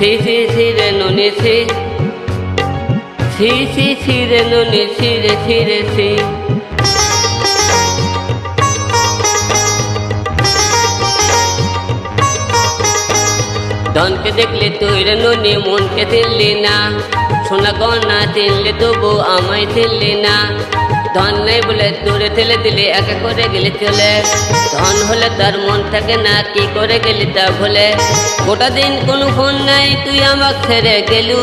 ছি রে নুনি ছি, ছি রে নুনি ছি রে ছি। ধনকে দেখলে তুই রে নুনি মনকে চিনলি না, সোনা গয়না চিনলে তবু আমায় চিনলি না। ধন নেই বলে দূরে ঠেলে দিলি, একা করে গেলি চলে। ধন হলে তার মন থাকে না, কি করে গেলি তা ভুলে। গোটা দিন কোনো ফোন নাই, তুই আমাকে ছেড়ে গেলু।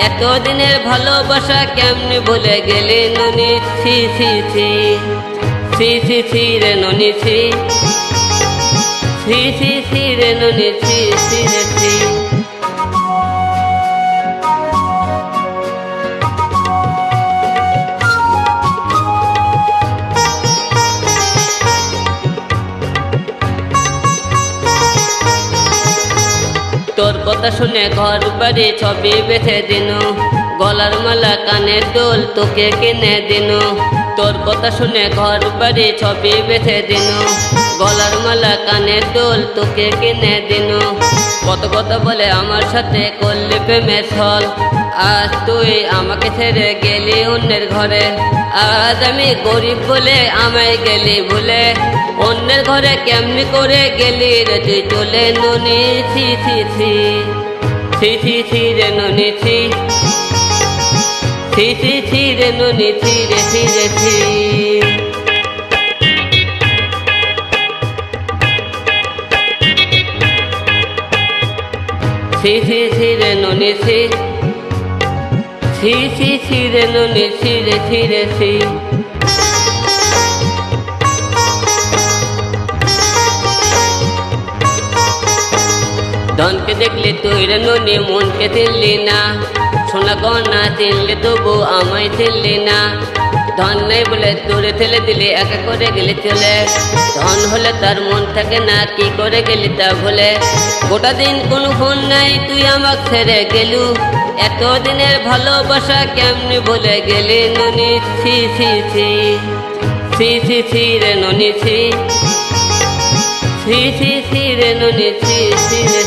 এতদিনের ভালোবাসা কেমনি ভুলে গেলি নুনি ছি ছি ছি, ছি রে নুনি ছি, ছি রে নুনি ছি রে ছি। তোর কথা শুনে ঘর বাড়ি ছবি বেঁধে দিনু, গলার মালা কানের দোল তোকে কিনে দিনু। তোর কথা শুনে ঘর বাড়ি ছবি বেঁধে দিনু, গলার মালা কানের দোল তোকে কিনে দিনু। কত কথা বলে আমার সাথে করলি প্রেমের ছল, আজ তুই আমাকে ছেড়ে গেলি অন্যের ঘরে। আজ আমি গরিব বলে আমায় গেলি ভুলে, অন্যের ঘরে কেমনি করে গেলি রে তুই চলে নুনি ছি ছি ছি, ছি রে নুনি ছি, ছি রে নুনি ছি রে ছি। ছি রে নুনি ছি, ছি রে নুনি ছি রে ছি। ধনকে দেখলে তুই রে নুনি মনকে চিনলি না, সোনা গয়না চিনলে তবু আমায় চিনলি না। ধন নেই বলে দূরে ঠেলে দিলি, একা করে গেলি চলে। ধন হলে তার মন থাকে না, কি করে গেলি তা ভুলে। গোটা দিন কোনো ফোন নাই, তুই আমাকে ছেড়ে গেলু। এতদিনের ভালোবাসা কেমনি ভুলে গেলি নুনি ছি ছি ছি, ছি রে নুনি ছি, ছি রে নুনি ছি রে